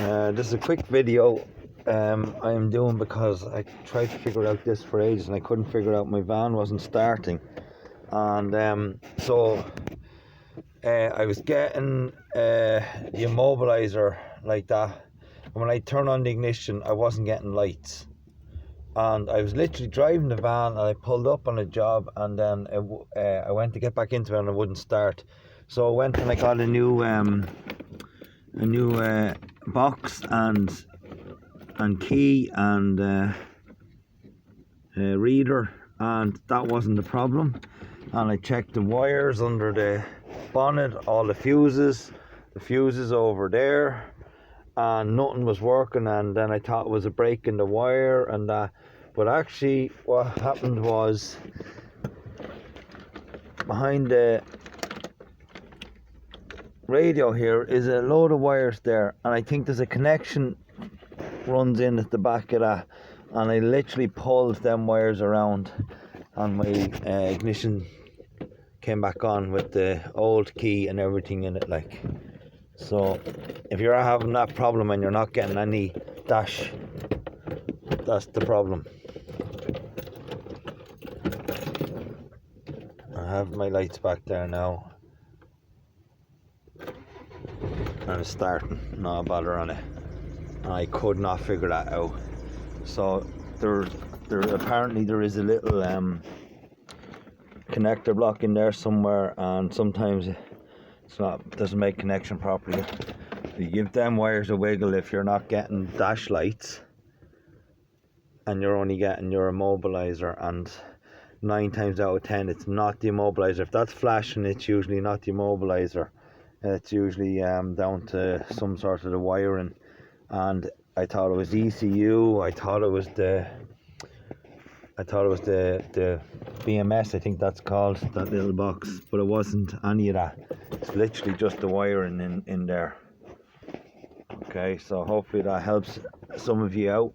This is a quick video I'm doing because I tried to figure out this for ages and I couldn't figure out, my van wasn't starting, and I was getting the immobilizer like that, and when I turn on the ignition I wasn't getting lights, and I was literally driving the van and I pulled up on a job, and then I went to get back into it and it wouldn't start. So I went and I got a new box and key and reader, and that wasn't the problem. And I checked the wires under the bonnet, all the fuses over there, and nothing was working. And then I thought it was a break in the wire and that, but actually what happened was, behind the radio here is a load of wires there, and I think there's a connection runs in at the back of that, and I literally pulled them wires around and my ignition came back on with the old key and everything in it. Like, so if you're having that problem and you're not getting any dash, that's the problem. I have my lights back there now and it's starting, not a bother on it, and I could not figure that out. So there apparently there is a little connector block in there somewhere, and sometimes doesn't make connection properly. You give them wires a wiggle if you're not getting dash lights and you're only getting your immobilizer, and 9 times out of 10 it's not the immobilizer. If that's flashing, it's usually not the immobilizer. It's usually down to some sort of the wiring, and I thought it was ECU. I thought it was the BMS, I think that's called, that little box, but it wasn't any of that. It's literally just the wiring in there. Okay, so hopefully that helps some of you out.